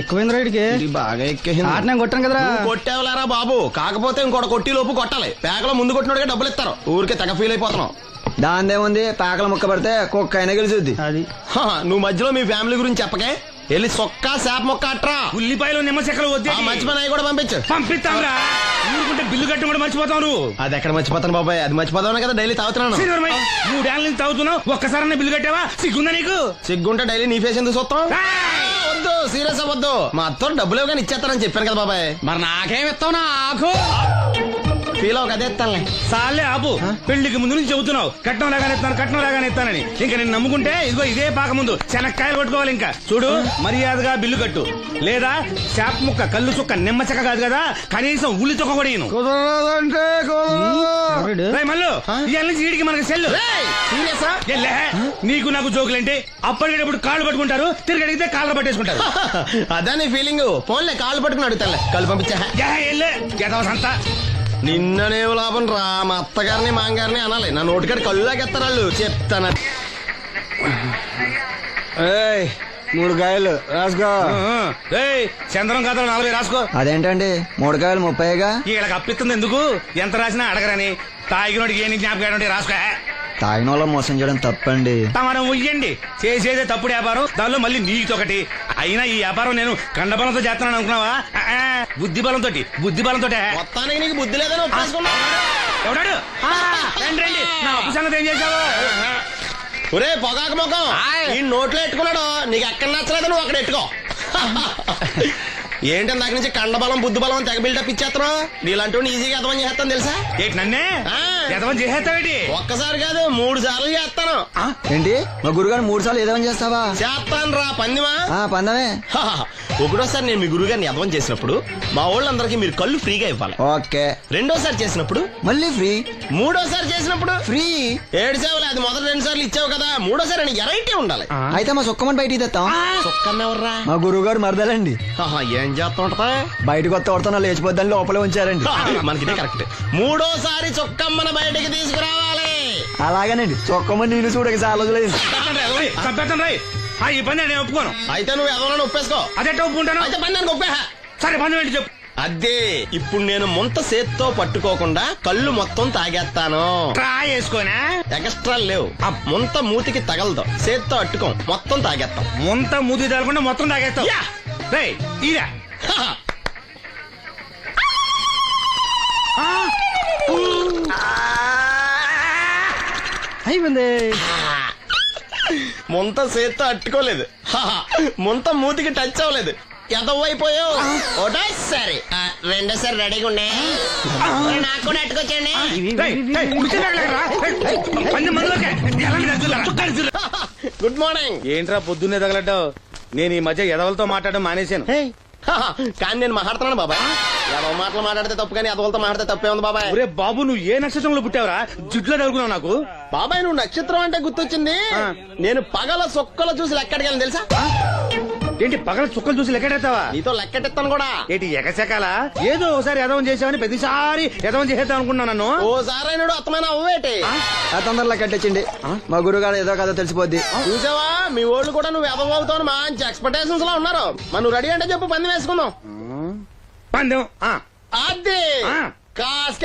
ఎక్కువైంది రైడ్కి బాగా ఎక్కేసింది. ఆటనే కొట్టాను కదరా. కొట్టేవలేరా బాబు, కాకపోతే ఇంకోటి కొట్టి లోపు కొట్టాలి. పేకలో ముందు కొట్టినోడికి డబ్బులు ఇస్తారు. ఊరికే తెగ ఫీల్ అయిపోతున్నావు. దాందేముంది, పేకల ముక్క పడితే కుక్క అయినా గెలిచుద్ది. అది నువ్వు మధ్యలో మీ ఫ్యామిలీ గురించి చెప్పకే. వెళ్ళి సొక్క శాప మొక్క అట్రా. ఉల్లిపాయలు నిమ్మ చెక్కలు వద్దే మంచి పని అవి కూడా పంపించు. పంపిస్తాంరా. ఊరుకుంటే బిల్లు కట్టి కూడా మర్చిపోతావు నువ్వు. అది ఎక్కడ మర్చిపోతాను బాబాయ్, అది మర్చిపోతావు కదా డైలీ తాగుతున్నాను. 3 ఏళ్ళ నుంచి తాగుతున్నావు, ఒక్కసారి బిల్లు కట్టావా? సిగ్గుందా నీకు? సిగ్గుంటే డైలీ నీ ఫేస్ ఎందుకు చూస్తాం? ఏయ్! వద్దు, సీరియస్ అవ్వద్దు. మా అత్తో డబ్బులు కానీ ఇచ్చేస్తానని చెప్పాను కదా బాబాయ్. మరి నాకేం ఇస్తావు నాకు? ఫీల్ అవ్వక అదే ఇస్తానులే. సాలే ఆపు. పెళ్లికి ముందు నుంచి చెబుతున్నావు కట్నం లాగానే ఇస్తాను, కట్నం లాగానే ఇస్తానని. ఇంకా నేను నమ్ముకుంటే ఇదిగో ఇదే పాక ముందు శనక్కాయలు కొట్టుకోవాలి. ఇంకా చూడు, మర్యాదగా బిల్లు కట్టు, లేదా చేప ముక్క, కళ్ళు చుక్క, నిమ్మ చెక్క కాదు కదా, కనీసం ఉల్లి చుక్క కూడా ఇయ్యను. కుదరదంటే రేయ్ మల్లు, ఇవాళ నుంచి వీడికి మనకి సెల్లు. సీరియసా? ఎల్లే, నీకు నాకు జోకులేంటి? అప్పటికేటప్పుడు కాళ్ళు పట్టుకుంటారు, తిరిగి అడిగితే కాళ్ళు పట్టేసుకుంటారు. అదే నీ ఫీలింగ్. ఫోన్లే కాళ్ళు పట్టుకుని అడుగుతానులే. కళ్ళు పంపించా. అంతా నిన్ననేం లాభం రా. మా అత్తగారిని మాంగారిని అనాలి. నా నోటికాడ కళ్ళు లాగెత్తారు వాళ్ళు. చెప్తాను. 3 కాయలు రాసుకో. చంద్రం కథలు 40 రాసుకో. అదేంటండి 3 కాయలు 30గా? వీళ్ళకి అప్పిస్తుంది ఎందుకు? ఎంత రాసినా అడగరని. తాగినోడికి ఏ జ్ఞాపకం రాసుకో. తాగిన వాళ్ళ మోసం చేయడం తప్పండి. మనం ఉయ్యండి, చేసేదే తప్పుడు వ్యాపారం, దానిలో మళ్ళీ నీతోకటి. అయినా ఈ వ్యాపారం నేను కండబలంతో చేస్తున్నాను అనుకున్నావా? బుద్ధి బలంతో. మొత్తానికి నీకు బుద్ధి లేదని ఒప్పేసుకున్నా. ఎవడాడు? రండి రండి, నా అప్పు సంగతి ఏం చేశావు? ఒరే పొగాకు ముఖం, ఈ నోట్లో ఎట్టుకున్నాడు. నీకు ఎక్కడ నచ్చలేదు, నువ్వు అక్కడ ఎట్టుకో. ఏంటి దాని నుంచి కండబలం బుద్ధి బలం తెగ బిల్డప్ ఇచ్చేస్తున్నావు. నీలాంటి ఈజీగా ఎదవని చేస్తాను తెలుసా? ఏంటి నన్నే ఎదవని చేసేస్తావేటి? ఒక్కసారి కాదు 3 సార్లు చేస్తాను. ఏంటి మా గురుగారు 3 సార్లు ఏదేమని చేస్తావా? చేస్తాను రా పందిమా. పందమే. ఒకటోసారి నేను మీ గురుగారిని ఎదవని చేసినప్పుడు మా వాళ్ళందరికీ మీరు కళ్ళు ఫ్రీగా ఇవ్వాలి. ఓకే. రెండోసారి చేసినప్పుడు మళ్ళీ ఫ్రీ. మూడోసారి చేసినప్పుడు ఫ్రీ. 7 సేవలు. అది మొదటి 2 సార్లు ఇచ్చావు కదా, మూడోసారి ఎరైటీ ఉండాలి. అయితే మా సుక్కమని బయటికి తెస్తాం. సుక్కమ్మెవర్రా? మా గురువు గారు మరదలండి. ఏం చేస్తుంటా? బయటకు వస్తే కొడతా లేచిపోద్దని లోపలే ఉంచారండి. మనకి కరెక్ట్. మూడోసారి చొక్కమ్మని బయటకి తీసుకురావాలి. అలాగేనండి. చొక్కమని నేను చూడక చాలా రోజులైంది. ఈ పని నేను ఒప్పుకోను. అయితే నువ్వు ఎదవలని ఒప్పేసుకో. అదెట్ట ఒప్పుకుంటాను? అయితే పని దానికి ఒప్పేహ. సరే పని ఏంటి చెప్పు. అదే ఇప్పుడు నేను ముంత చేత్తో పట్టుకోకుండా కళ్ళు మొత్తం తాగేస్తాను. ట్రై చేసుకోనా? ఎక్స్ట్రా లేవు. ముంత మూతికి తగలదు, చేత్తో అట్టుకోం, మొత్తం తాగేస్తాం. ముంత మూతి తగలకుండా మొత్తం తాగేస్తాం. రేయ్ ఇరా. అయిపోయింది. ముంత చేత్తో అట్టుకోలేదు, ముంత మూతికి టచ్ అవ్వలేదు. ఎదవైపోయావు. ఒకటోసారి రెండోసారి రెడీగా ఉండే. నాకు కూడా అట్టుకొచ్చండి. Good morning. ఏంట్రా పొద్దున్నే తగలడ్డావు? నేను ఈ మధ్య ఎదవలతో మాట్లాడడం మానేశాను. కానీ నేను మాట్లాడుతున్నాను బాబాయ్. ఎదవ మాటలు మాట్లాడితే తప్పు, కానీ ఎదవలతో మాట్లాడితే తప్పే ఉంది బాబాయ్. ఒరే బాబు, నువ్వు ఏ నక్షత్రంలో పుట్టావురా? జుట్లో తగులుకున్నావు నాకు. బాబాయ్ నువ్వు నక్షత్రం అంటే గుర్తొచ్చింది. నేను పగల సొక్కలు చూసి లెక్కడికి తెలుసా? ఏంటి పగల చుక్కలు చూసి లెక్కెడతావా? నీతో లెక్కెట్టిస్తాను కూడా. ఏంటి ఎగసెకాల? ఏదో ఒకసారి ఎదవం చేసావని ప్రతిసారి ఎదవం చేసేద్దాం అనుకున్నా నన్ను. ఓసారి అయినాడు అత్తమైన అవ్వేటి. తొందరలో కట్టించండి. మా గురుగారు ఏదో కదా తెలిసిపోద్ది. చూసావా, మీ వాళ్ళు కూడా నువ్వు ఎదవవుతావు మంచి ఎక్స్పెక్టేషన్స్ లో ఉన్నారు. మరి నువ్వు రెడీ అంటే చెప్పు, పందెం వేసుకుందాం. పందెం అది కాస్క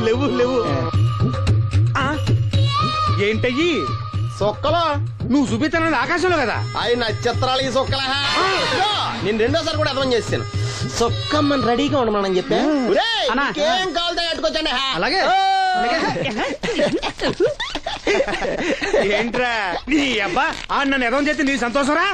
లేవు లేవు. ఏంటయ్యి సొక్కలో నువ్వు చూపిస్తానది ఆకాశంలో కదా? అవి నక్షత్రాలు ఈ సొక్కల. నేను రెండోసారి కూడా అర్థం చేస్తాను. సొక్కమ్మని రెడీగా ఉండమని చెప్పా. ఏం కావాలితే కట్టుకోవచ్చండి. అలాగే. ఏంట్రా నీ అబ్బా నన్ను ఎదవం చేస్తే నీ సంతోషరా?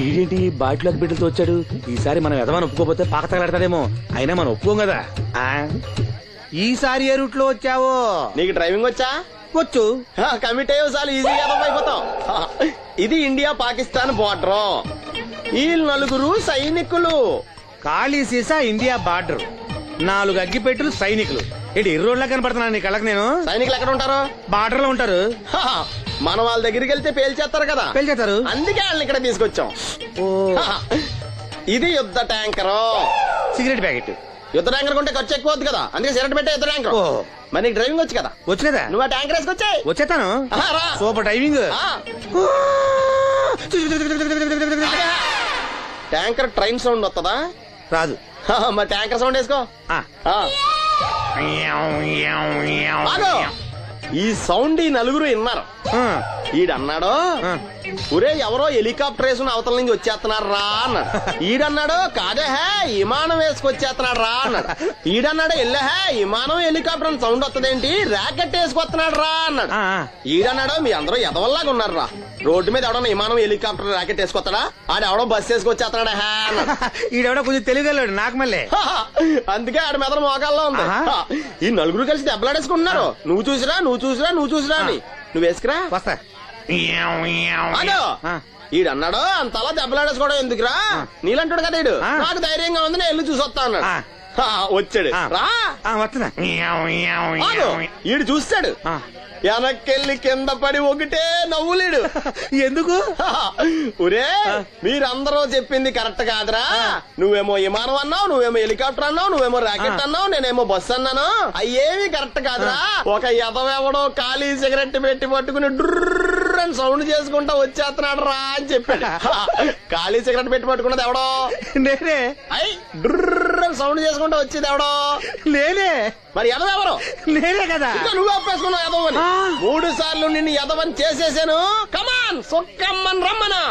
ఈడేంటి బాటిలోకి బిడ్డలతో వచ్చాడు? ఈసారి మనం ఎదవని ఒప్పుకోపోతే పాక తగలాడతాడేమో. అయినా మనం ఒప్పుకోం కదా. ఈసారి ఏ రూట్ లో వచ్చావో? నీకు డ్రైవింగ్ వచ్చా? వచ్చు. కమిట్ అయ్యే సార్లు ఈజీగా అయిపోతాం. ఇది ఇండియా పాకిస్తాన్ బోర్డర్. ఈ 4 సైనికులు. ఖాళీ సీసా ఇండియా బార్డర్, 4 అగ్గిపెట్టులు సైనికులు. ఏంటి ఎర్రోడ్లా కనపడుతున్నాను నీ కళ్ళకి నేను? సైనికులు ఎక్కడ ఉంటారు? బార్డర్ లో ఉంటారు. మనం వాళ్ళ దగ్గరికి వెళ్తే పేల్చేస్తారు కదా. పేల్చేస్తారు. అందుకే వాళ్ళని ఇక్కడ తీసుకొచ్చాం. ఇది యుద్ధ ట్యాంకరు. Cigarette packet. యుద్ధ ట్యాంకర్ కొంటే ఖర్చు ఎక్కువ అవుతుంది కదా, అందుకే సిగరెట్ పెట్టే యుద్ధ ట్యాంకర్. ఓ. మరి నీకు డ్రైవింగ్ వచ్చు కదా, వచ్చినదా? నువ్వు ఆ ట్యాంకర్ వేసుకొచ్చాయి. వచ్చేతాను. రా. Super driving. Tanker train sound వస్తుందా? రాదు. మరి ట్యాంకర్ సౌండ్ వేసుకో. ఆ. ఆగు. ఈ సౌండ్ ఈ నలుగురు విన్నారు. ఆ. ఈడన్నాడు, ఆ. ఒరే ఎవరో హెలికాప్టర్ వేసుకుని అవతల నుంచి వచ్చేస్తున్నారు రా అన్నాడు. ఈడన్నాడు, కాదే హే విమానం వేసుకొచ్చేస్తున్నాడు రా అన్నాడు. ఈడన్నాడు, ఎల్లే హే విమానం హెలికాప్టర్ సౌండ్ వస్తుందేంటి, ర్యాకెట్ వేసుకొస్తున్నాడు రా అన్నాడు. ఆ. ఈడన్నాడు, మీ అందరూ ఎదవల్లాగా ఉన్నారు రా, రోడ్డు మీద ఎవడన్నా విమానం హెలికాప్టర్ ర్యాకెట్ వేసుకొస్తాడా, ఆడెవడో బస్సు వేసుకొచ్చేస్తున్నాడు హే అన్నాడు. ఈడెవడో కొంచెం తెలియగలడు నాకు మళ్ళీ. అందుకే ఆడ మెదడు మోకాల్లో ఉంది. ఆహా. ఈ నలుగురు కలిసి దెబ్బలాడేసుకుంటున్నారు. నువ్వు చూసిరా అని. నువ్వు వేసుకురా. వస్తా. అదో ఆ. ఈడన్నాడు, అంతలా దెబ్బలాడేసుకోవడం ఎందుకురా, నీలంటాడు కదా ఈడు, ఆ. నాకు ధైర్యంగా ఉంది, నేను వెళ్ళి చూసొస్తా అన్నాడు. ఆ. వచ్చాడు. ఆ. రా. వస్తున్నా. ఆగు. ఈడు చూస్తాడు, ఆ. వెనక్కెళ్ళి కింద పడి ఒకటే నవ్వులేడు. ఎందుకు? ఒరే మీరందరూ చెప్పింది కరెక్ట్ కాదురా, నువ్వేమో విమానం అన్నావు, నువ్వేమో హెలికాప్టర్ అన్నావు, నువ్వేమో రాకెట్ అన్నావు, నేనేమో బస్సు అన్నాను, అయ్యేవి కరెక్ట్ కాదురా. ఒక ఎదవెవడో ఖాళీ సిగరెట్ పెట్టి పట్టుకుని డ్రర్ అని సౌండ్ చేసుకుంటా వచ్చేస్తున్నాడు రా అని చెప్పాడు. ఖాళీ సిగరెట్ పెట్టి పట్టుకున్నది ఎవడో నేనే. అయ్యి డ్రర్ అని సౌండ్ చేసుకుంటా వచ్చేది ఎవడో నేనే. మరి ఎదవెవరు? నేనే కదా. ఇంకా నువ్వు ఒప్పేసుకున్నావు ఎదవని. 3 సార్లు నిన్ను ఎదవని చేసేసాను. కమాన్ సొక్కమ్మన్ రమ్మనా.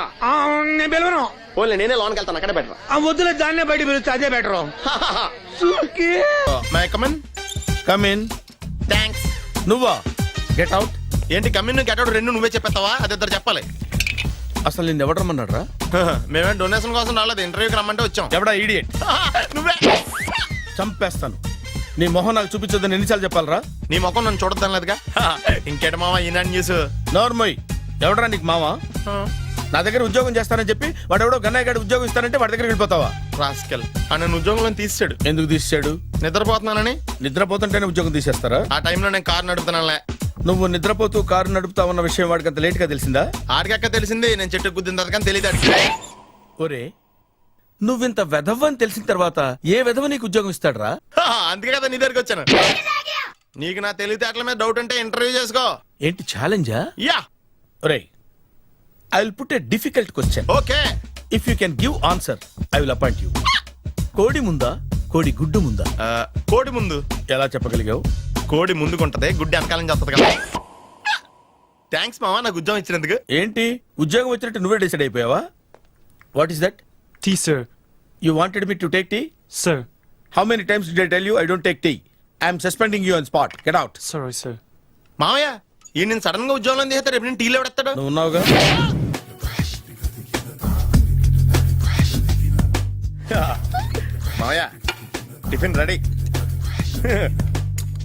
నేను పిలవను. ఓన్లీ నేనే లోనికి వెళ్తాను, అక్కడే బెటర్. ఆ వద్దులే, దాన్నే బయట పిలుస్తా, అదే better. May I come in. Come in. Thanks. నువ్వా? Get out. ఏంటి కమిన్ గెట్ అవుట్ రెండు నువ్వే చెప్పేస్తావా? అది ఇద్దరు చెప్పాలి. అసలు నిన్ను ఎవడు రమ్మన్నాడు రా? మేమే డొనేషన్ కోసం రాలేదు, ఇంటర్వ్యూకి రమ్మంటే వచ్చాం. ఎవడా ఈడియట్? నువ్వే. చంపేస్తాను. నీ మొహం నాకు చూపించొద్దని ఎన్నిసార్లు చెప్పాలరా? నీ ముఖం నన్ను చూడద్దాం లేదుగా. ఇంకేట మావా ఈనాడు న్యూస్. నోర్మోయ్. ఎవడరా నీకు మావా? నా దగ్గర ఉద్యోగం చేస్తానని చెప్పి వాడు ఎవడో గన్నయ్య గారి ఉద్యోగం ఇస్తానంటే వాడి దగ్గర వెళ్ళిపోతావా? రాస్కెల్ నన్ను ఉద్యోగంలో తీసాడు. ఎందుకు తీసాడు? నిద్రపోతున్నానని. నిద్రపోతుంటేనే ఉద్యోగం తీసేస్తారా? ఆ టైంలో నేను కారు నడుపుతున్నానులే. నువ్వు నిద్రపోతూ కారు నడుపుతా ఉన్న విషయం వాడికి అంత లేట్ గా తెలిసిందా? ఆడికక్క తెలిసింది, నేను చెట్టు గుద్దిన తర్వాత కానీ తెలియదు. ఒరే, నువ్వింత వెధవ్ అని తెలిసిన తర్వాత ఏ వెధవ నీకు ఉద్యోగం ఇస్తాడరా? అందుకే కదా నీ దగ్గరికి వచ్చాను. నీకు నా తెలివితేటల మీద డౌట్ అంటే ఇంటర్వ్యూ చేసుకో. ఏంటి ఛాలెంజా? యా. ఒరే, I will put a difficult question. Okay. If you can give answer I will appoint you. కోడి ముందా, కోడి గుడ్డు ముందా? కోడి ముందు. ఎలా చెప్పగలిగావు? కోడి ముందుకుంటది, గుడ్డి వెనకాలని చేస్తుంది కదా. థ్యాంక్స్ మావా నాకు ఉద్యోగం ఇచ్చినందుకు. ఏంటి ఉద్యోగం వచ్చినట్టు నువ్వే డిసైడ్ అయిపోయావా? What is that? Tea, sir. You wanted me to take tea? Sir. How many times did I tell you I don't take tea? I am suspending you on spot. Get out. Sorry, sir. మావయ్య ఈ నేను sudden గా ఉద్యోగంలో తీస్తాడు, రేపు నేను టీలో పెడతాడు. నువ్వు ఉన్నావుగా. మావయ్య టిఫిన్ రెడీ.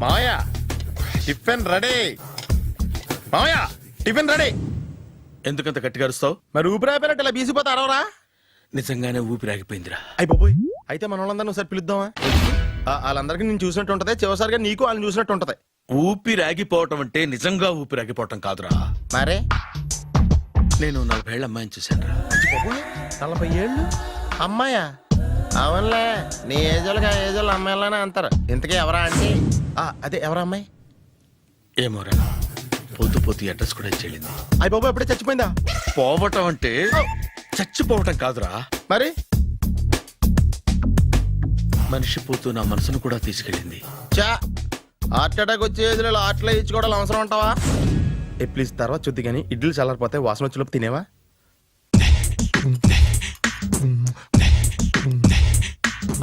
మావయ్య టిఫిన్ రెడీ. మావయ్య టిఫిన్ రెడీ. ఎందుకంత గట్టిగా అరుస్తావు? మరి ఊపిరి అయిపోయినట్టు ఇలా బీసిపోతే అరవరా? నిజంగానే ఊపిరాగిపోయిందిరా. అయ్యి బాబోయ్, అయితే మన వాళ్ళందరినీ ఒకసారి పిలుద్దామా? వాళ్ళందరికీ నేను చూసినట్టు ఉంటది, చివరిసారిగా నీకు వాళ్ళని చూసినట్టు ఉంటది. ఊపిరాగిపోవటం అంటే నిజంగా ఊపిరాగిపోవటం కాదురా. మరే నేను 40 ఏళ్ల అమ్మాయిని చూశాను రా. 40 ఏళ్ళు అమ్మాయా? అవునులే, నీ ఏజోళ్ళకి ఆ ఏజోళ్ళు అమ్మాయిలానే అంటారు. ఇంతకీ ఎవరా అంటే? అదే ఎవరా అమ్మాయి? ఏమోరా, పోతూ పోతూ అడ్రస్ కూడా చెల్లింది. అయ్యి బాబు ఎప్పుడే చచ్చిపోయిందా? పోవటం అంటే చచ్చిపోవటం కాదురా, మరి మనిషి పోతూ నా మనసును కూడా తీసుకెళ్ళింది. చా హార్ట్ అటాక్ వచ్చే ఏజ్లో హార్ట్లో ఇచ్చుకోవడం అవసరం ఉంటావా? ప్లీజ్ తర్వాత చూద్ది కానీ ఇడ్లీ చల్లారిపోతే వాసన వచ్చేలోపు తినేవా?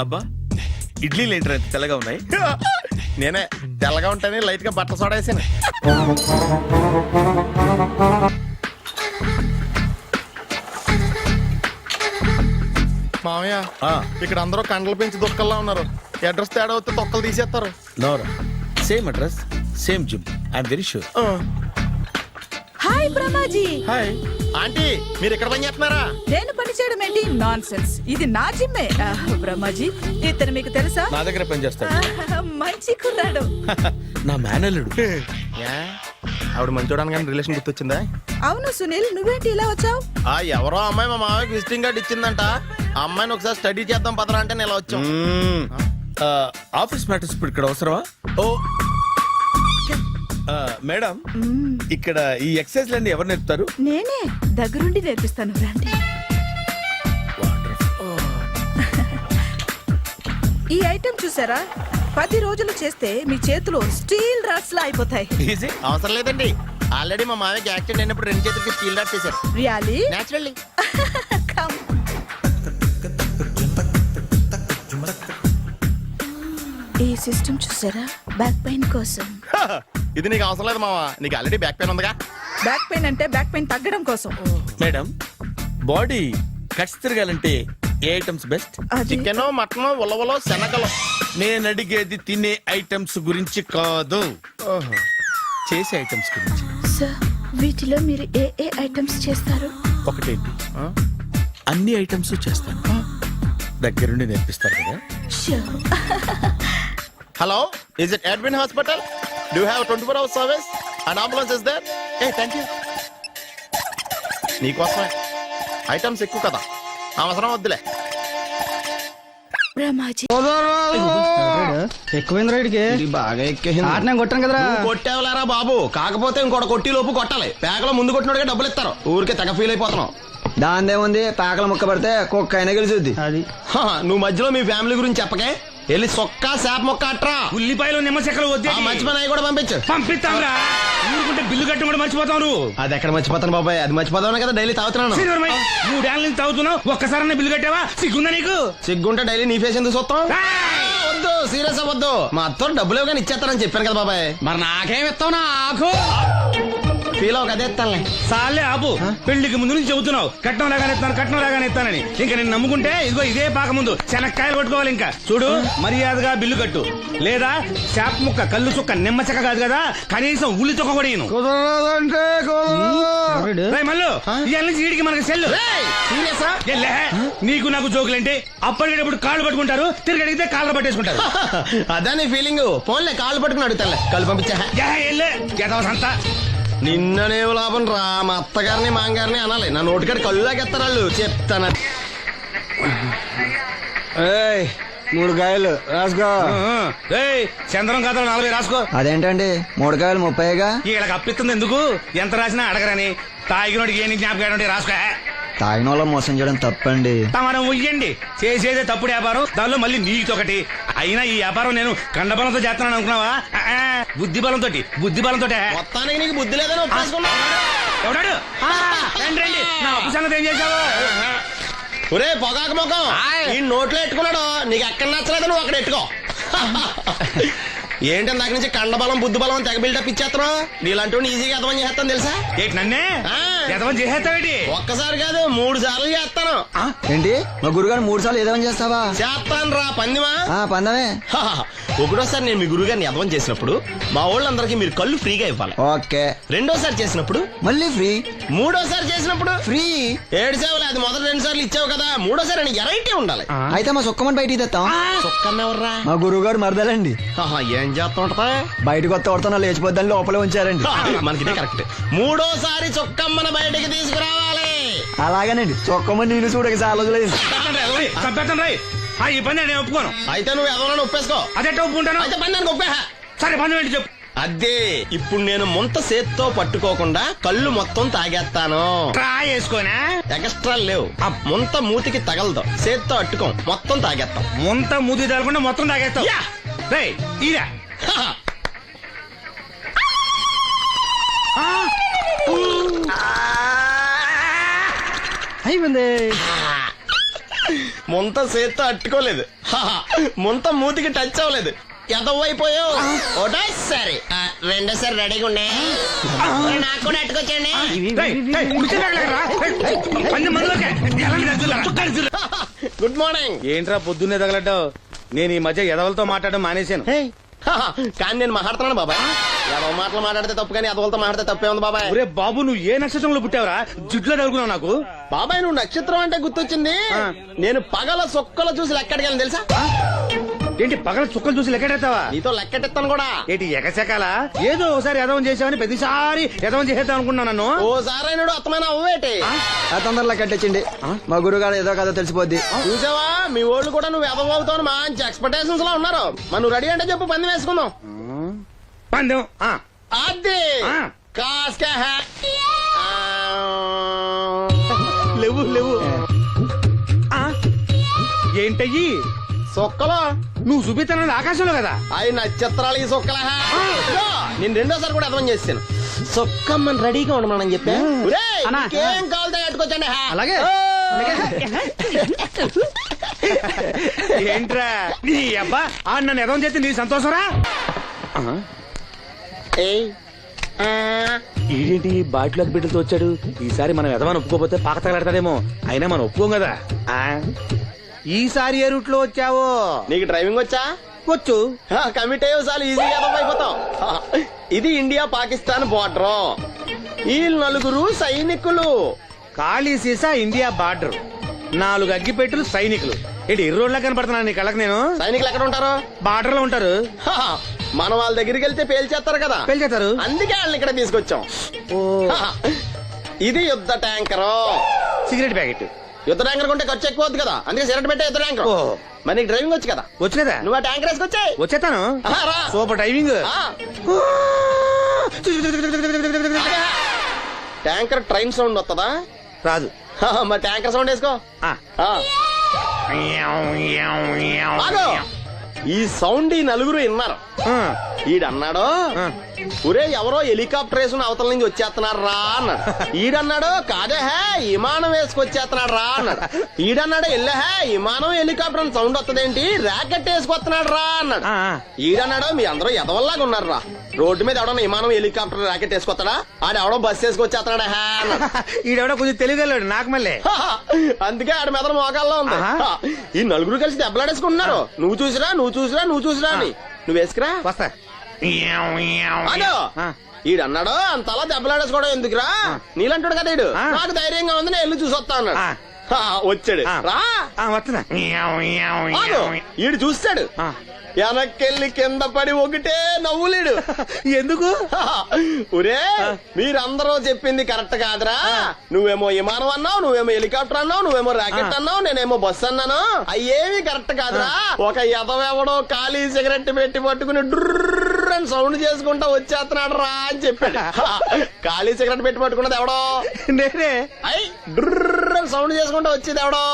అబ్బా, ఇడ్లీలు ఏంట్రా ఇంత తెల్లగా ఉన్నాయి? నేనే తెల్లగా ఉంటానే లైట్ గా బట్టలు సోడా వేసాను. మామయ్య ఇక్కడ అందరూ కండలు పెంచి దుక్కల్లా ఉన్నారు. అడ్రస్ తేడా వస్తే తొక్కలు తీసేస్తారు. నోరా, same address same gym. I'm very sure. Hi Brahmaji. Hi aunty, మీరు ఇక్కడ పని చేస్తున్నారా? నేను పని చేయడం ఏంటి? Nonsense. ఇది నా జిమ్మే. బ్రహ్మాజీ, ఇతను మీకు తెలుసా? నా దగ్గర పని చేస్తాడు. మంచి కుర్రాడు. నా మేనల్లుడు. ఆవిడ మంచోడానికి కానీ రిలేషన్ గుర్తొచ్చిందా? అవును సునీల్, నువ్వేంటి ఇలా వచ్చావు? ఎవరో అమ్మాయి మా మామయ్యకి విజిటింగ్ కార్డు ఇచ్చిందంట. ఆ అమ్మాయిని ఒకసారి స్టడీ చేద్దాం పదరా అంటే నేను ఇలా వచ్చాం. ఆఫీస్ మ్యాటర్స్ ఇప్పుడు ఇక్కడ అవసరమా? ఓ మేడం, ఇక్కడ ఈ ఎక్సర్సైజ్ లన్నీ ఎవరు నేర్పుతారు? నేనే దగ్గరుండి నేర్పిస్తాను రండి. ఈ ఐటెం చూసారా, 10 రోజులు చేస్తే మీ చేతులు స్టీల్ రాట్స్ లా అయిపోతాయి. ఈజీ, అవసరం లేదండి. ఆల్రెడీ మా మామయ్యకి యాక్సిడెంట్ అయినప్పుడు 2 చేతులకి స్టీల్ డాట్ చేశారు. Really naturally. కమ్. ఈ సిస్టమ్ చూసారా, బ్యాక్ పెయిన్ కోసం. ఇది నీకు అవసరం లేదు మావా, నీకు ఆల్రెడీ బ్యాక్ పెయిన్ ఉందిగా. బ్యాక్ పెయిన్ అంటే బ్యాక్ పెయిన్ తగ్గడం కోసం. మేడం, బాడీ కట్స్ తిరగాలంటే ఏ ఐటమ్స్ బెస్ట్? అది చికెన్, మటన్, ఉలవలో, శనగలు. నేను అడిగేది తినే ఐటమ్స్ గురించి కాదు, చేసే ఐటమ్స్ గురించి. సార్, వీటిలో మీరు ఏ ఏ ఐటమ్స్ చేస్తారు? ఒకటేంటి, అన్ని ఐటమ్స్ చేస్తాను. దగ్గరుండి నేర్పిస్తారు కదా. Sure. Hello, is it admin hospital? Do have 24 hours service and ambulance is there? ఏ థ్యాంక్ యూ. నీకోసమే. ఐటమ్స్ ఎక్కువ కదా, అవసరం వద్దులే. బ్రహ్మాజీ, ఎక్కువైంది రైడ్కి. బాగా ఎక్కేసింది. ఆట నేను కొట్టాను కదరా. కొట్టేవలేరా బాబు, కాకపోతే ఇంకోటి కొట్టి లోపు కొట్టాలి. పేకలో ముందు కొట్టినోడిగా డబ్బులు ఇస్తారు. ఊరికే తెగ ఫీల్ అయిపోతున్నావు. దాందేముంది, పేకల ముక్క పడితే కుక్క అయినా గెలిచుద్ది. అది నువ్వు మధ్యలో మీ ఫ్యామిలీ గురించి చెప్పకే. వెళ్ళి సొక్క శాప మొక్క అట్రా. ఉల్లిపాయలు నిమ్మ చెక్కలు వద్దే. మంచి పని అవి కూడా పంపించు. పంపిస్తాంరా, ఊరుకుంటే బిల్లు కట్టి కూడా మర్చిపోతావు నువ్వు. అది ఎక్కడ మర్చిపోతాను బాబాయ్, అది మర్చిపోతాను కదా డైలీ తాగుతున్నాను. 3 ఏళ్ళ నుంచి తాగుతున్నావు, ఒక్కసారి బిల్లు కట్టావా? సిగ్గుందా నీకు? సిగ్గుంటే డైలీ నీ ఫేస్ ఎందుకు చూస్తాం? ఏయ్! వద్దు, సీరియస్ అవ్వద్దు. మా అత్తో డబ్బులు ఇవ్వగానే ఇచ్చేస్తానని చెప్పాను కదా బాబాయ్. మరి నాకేం ఇస్తావు నాకు? ఫీల్ అవ్వక అదే ఇస్తానులే. సాలే ఆపు, పెళ్లికి ముందు నుంచి చెబుతున్నావు కట్నం లాగానే ఇస్తాను, కట్నం లాగానే ఇస్తానని. ఇంకా నేను నమ్ముకుంటే ఇదిగో ఇదే పాక ముందు శనక్కాయలు కొట్టుకోవాలి. ఇంకా చూడు, మర్యాదగా బిల్లు కట్టు, లేదా చేప ముక్క, కళ్ళు చుక్క, నిమ్మ చెక్క కాదు కదా, కనీసం ఉల్లి చుక్క కూడా ఇయ్యను. కుదరదంటే కుదరదు. రేయ్ మల్లు, ఇవాళ నుంచి వీడికి మనకి సెల్లు. సీరియస్ రా? ఎల్లే, నీకు నాకు జోకులంటే అప్పటికేటప్పుడు కాళ్ళు పట్టుకుంటారు, తిరిగి అడిగితే కాళ్ళు పట్టేసుకుంటారు. అదే నీ ఫీలింగ్. ఫోన్లే కాళ్ళు పట్టుకుని అడుగుతానులే, కళ్ళు పంపించా. సంతా నిన్ననే లాభం రా. మా అత్తగారిని మాంగారిని అనాలి, నా నోటికాడి కళ్ళులాగెత్తారు వాళ్ళు. చెప్తాను. ఏయ్, 3 కాయలు రాసుకో. చంద్రం కథలు 40 రాసుకో. అదేంటండి 3 కాయలు 30గా? వీళ్ళకి అప్పిస్తుంది ఎందుకు? ఎంత రాసినా అడగరని. తాగినోడికి ఏ జ్ఞాపకం రాసుకో. తాగిన వాళ్ళ మోసం చేయడం తప్పండి. మనం ఉయ్యండి, చేసేదే తప్పుడు వ్యాపారం, దానిలో మళ్ళీ నీతొకటి. అయినా ఈ వ్యాపారం నేను కండబలంతో చేస్తున్నాను అనుకున్నావా? బుద్ధి బలంతో. మొత్తానికి నీకు బుద్ధి లేదని ఒప్పేసుకున్నా. ఎవడాడు? రండి రండి, నా అప్పు సంగతి ఏం చేశావు? ఒరే పొగాకు ముఖం, ఈ నోట్లో ఎట్టుకున్నాడు. నీకు ఎక్కడ నచ్చలేదు, నువ్వు అక్కడ ఎట్టుకో. ఏంటి దాని నుంచి కండబలం బుద్ధి బలం తెగ బిల్డప్ ఇచ్చేస్తున్నావు? నీలాంటి ఈజీగా అర్థం చేస్తాను తెలుసా? ఏంటి నన్నే ఎదవం చేసేస్తావేంటి? ఒక్కసారి కాదు 3 సార్లు చేస్తాను. ఏంటి, మా గురుగారు 3 సార్లు ఏదేమని చేస్తావా? చేస్తాను రా పందిమా. పందమే. ఒకటోసారి నేను మీ గురువు గారిని అర్థం చేసినప్పుడు మా వాళ్ళందరికీ మీరు కళ్ళు ఫ్రీగా ఇవ్వాలి. ఓకే. రెండోసారి చేసినప్పుడు మళ్ళీ ఫ్రీ. మూడోసారి చేసినప్పుడు ఫ్రీ. 7 సేవలు. అది మొదటి 2 సార్లు ఇచ్చావు కదా, మూడోసారి ఎరైటీ ఉండాలి. అయితే మా సుక్కమని బయటికి తెస్తాం. చొక్కన్నెవర్రా? మా గురువు గారు మరదలండి. ఏం చేస్తా ఉంటదా? బయటకు వస్తా లేచిపోద్దని లోపలే ఉంచారండి. మనకి కరెక్ట్. మూడోసారి చొక్కమ్మన బయటికి తీసుకురావాలి. అలాగేనండి, చొక్కమని నేను చూడక చాలా రోజులైంది. ఈ పని నేను ఒప్పుకోను. అయితే నువ్వు ఎవరైనా ఒప్పేసుకో. అదే ఒప్పుకుంటాను. అయితే పని నేను ఒప్పేహా. సరే పని ఏంటి చెప్పు. అదే ఇప్పుడు నేను ముంత సేత్తో పట్టుకోకుండా కళ్ళు మొత్తం తాగేస్తాను. ట్రై చేసుకోనా? ఎక్స్ట్రా లేవు. ముంత మూతికి తగలదు, సేత్తో అట్టుకోం, మొత్తం తాగేస్తాం. ముంత మూతి తగలకుండా మొత్తం తాగేస్తావు. రేయ్ ఇదా అయిపోయింది. ముంత సేత్తో అట్టుకోలేదు, ముంత మూతికి టచ్ అవ్వలేదు, ఎదవైపోయావు. ఒకటోసారి రెండోసారి రెడీగా ఉండే. నాకు కూడా అట్టుకొచ్చండి. Good morning. ఏంట్రా పొద్దున్నే తగలడ్డావు? నేను ఈ మధ్య ఎదవలతో మాట్లాడడం మానేశాను. కానీ నేను మాట్లాడుతున్నాను బాబాయ్. ఎదవ మాటలు మాట్లాడితే తప్పు, కానీ ఎదవలతో మాట్లాడితే తప్పే ఉంది బాబాయ్. ఒరే బాబు, నువ్వు ఏ నక్షత్రంలో పుట్టావురా? జుట్లో తగులుకున్నావు నాకు. బాబాయ్ నువ్వు నక్షత్రం అంటే గుర్తొచ్చింది. నేను పగల సొక్కలు చూసి లెక్కడికి తెలుసా? ఏంటి పగల చుక్కలు చూసి లెక్కెడతావా? నీతో లెక్కెట్టిస్తాను కూడా. ఏంటి ఎగసెకాల? ఏదో ఒకసారి ఎదవం చేసావని ప్రతిసారి ఎదవం చేసేద్దాం అనుకున్నాను నన్ను. ఓసారైనడు అత్తమైన అవ్వేటి. తొందరలో కట్టించండి, మా గురుగారు ఏదో కదా తెలిసిపోద్ది. చూసావా మీ వాళ్ళు కూడా నువ్వు ఎదవవుతావు మంచి ఎక్స్పెక్టేషన్స్ లో ఉన్నారు మరి నువ్వు రెడీ అంటే చెప్పు పంది వేసుకుందాం. పందెం అది ఆ. కాస్క లేవు లేవు ఏంటయ్యి సొక్కలో నువ్వు చూపిస్తానది ఆకాశంలో కదా. అవి నక్షత్రాలు ఈ సొక్కల నేను రెండోసారి కూడా అర్థం చేశాను. సొక్కమ్మని రెడీగా ఉండమని చెప్పా. అన్నా. ఏం కావాలి కట్టుకోవచ్చండి. అలాగే. ఏంట్రా నీ అబ్బా నన్ను ఎదవం చేస్తే నీ సంతోషరా. ఈడేంటి బాటిలోకి బిడ్డలతో వచ్చాడు. ఈసారి మనం ఎదవని ఒప్పుకోపోతే పాక తగలాడతాడేమో. అయినా మనం ఒప్పుకోం కదా. ఈసారి ఏ రూట్ లో వచ్చావో. నీకు డ్రైవింగ్ వచ్చా? వచ్చు. కమిట్ అయ్యే చాలు ఈజీగా అయిపోతాం. ఇది ఇండియా పాకిస్తాన్ బోర్డర్. ఈ నలుగురు సైనికులు. ఖాళీ సీసా ఇండియా బార్డర్, 4 అగ్గిపెట్టులు సైనికులు. ఏంటి ఎర్రోడ్లా కనపడుతున్నాను నీ కళ్ళకి నేను. సైనికులు ఎక్కడ ఉంటారు? బార్డర్ లో ఉంటారు. మనం వాళ్ళ దగ్గరికి వెళ్తే పేల్చేస్తారు కదా, పెళ్తారు. అందుకే వాళ్ళని ఇక్కడ తీసుకొచ్చాం. ఇది యుద్ధ ట్యాంకర్. Cigarette packet. యుద్ధ ట్యాంకర్ కొంటే ఖర్చు ఎక్కువ అవుతుంది కదా, అందుకే సిగరెట్ పెట్టే యుద్ధ ట్యాంకర్. ఓ. మరి నీకు డ్రైవింగ్ వచ్చు కదా, వచ్చు కదా. నువ్వు ఆ ట్యాంకర్ వేసుకొచ్చాయి. వచ్చేస్తాను. రా. Super driving. Tanker train sound వస్తుందా? రాదు. మరి ట్యాంకర్ సౌండ్ వేసుకో. ఆ. ఆగు. ఈ సౌండ్ ఈ నలుగురు విన్నారు. ఆ. ఈడన్నాడు, ఆ. ఒరే ఎవరో హెలికాప్టర్ వేసుకుని అవతల నుంచి వచ్చేస్తున్నారు రా అన్నాడు. ఈడన్నాడు, కాదే హే విమానం వేసుకొచ్చేస్తున్నాడు రా అన్నాడు. ఈడన్నాడు, ఎల్లే హే విమానం హెలికాప్టర్ అని సౌండ్ వస్తుందేంటి, ర్యాకెట్ వేసుకొస్తున్నాడు రా అన్నాడు. ఆ. ఈడన్నాడు, మీ అందరూ ఎదవల్లాగా ఉన్నారు రా, రోడ్డు మీద ఎవడన్నా విమానం హెలికాప్టర్ ర్యాకెట్ వేసుకొస్తాడా, ఆడెవడో బస్సు వేసుకొచ్చేస్తున్నాడు హే అన్నాడు. ఈడెవడో కొంచెం తెలియగలడు నాకు మళ్ళీ. అందుకే ఆడ మెదడు మోకాల్లో ఉంది. ఆహా. ఈ నలుగురు కలిసి దెబ్బలాడేసుకుంటున్నారు. నువ్వు చూసిరా అని. నువ్వు వేసుకురా. వస్తా. అదో ఆ. ఈడన్నాడు, అంతలా దెబ్బలాడేసుకోవడం ఎందుకురా, నీలంటాడు కదా ఈడు. ఆ. నాకు ధైర్యంగా ఉంది, నేను వెళ్ళి చూసొస్తా అన్నాడు. ఆ. వచ్చాడు. ఆ. రా. వస్తున్నా. ఆగు. ఈడు చూస్తాడు, ఆ. వెనక్కెళ్ళి కింద పడి ఒకటే నవ్వులేడు. ఎందుకు? ఒరే మీరందరూ చెప్పింది కరెక్ట్ కాదురా, నువ్వేమో విమానం అన్నావు, నువ్వేమో హెలికాప్టర్ అన్నావు, నువ్వేమో ర్యాకెట్ అన్నావు, నేనేమో బస్సు అన్నాను. అయ్యేవి కరెక్ట్ కాదురా. ఒక ఎదవెవడో ఖాళీ సిగరెట్ పెట్టి పట్టుకుని డ్రర్ అని సౌండ్ చేసుకుంటా వచ్చేస్తున్నాడు రా అని చెప్పాడు. ఖాళీ సిగరెట్ పెట్టి పట్టుకున్నది ఎవడో నేనే. అయ్ డ్రర్ అని సౌండ్ చేసుకుంటా వచ్చేది ఎవడో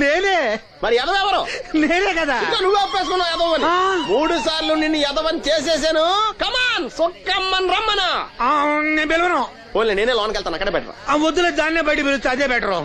నేనే. మరి ఎదవెవరు? నేనే కదా. ఇంకా నువ్వు ఒప్పేసుకున్నావు ఎదవని. 3 సార్లు నిన్ను ఎదవని చేసేసాను. కమాన్ సొక్కమ్మని రమ్మనా. నేను పిలవను. ఓన్లీ నేనే లోన్కి వెళ్తాను, అక్కడే బెటర్. వద్దులే, దాన్నే బయట పిలుస్తా, అదే బెటరు.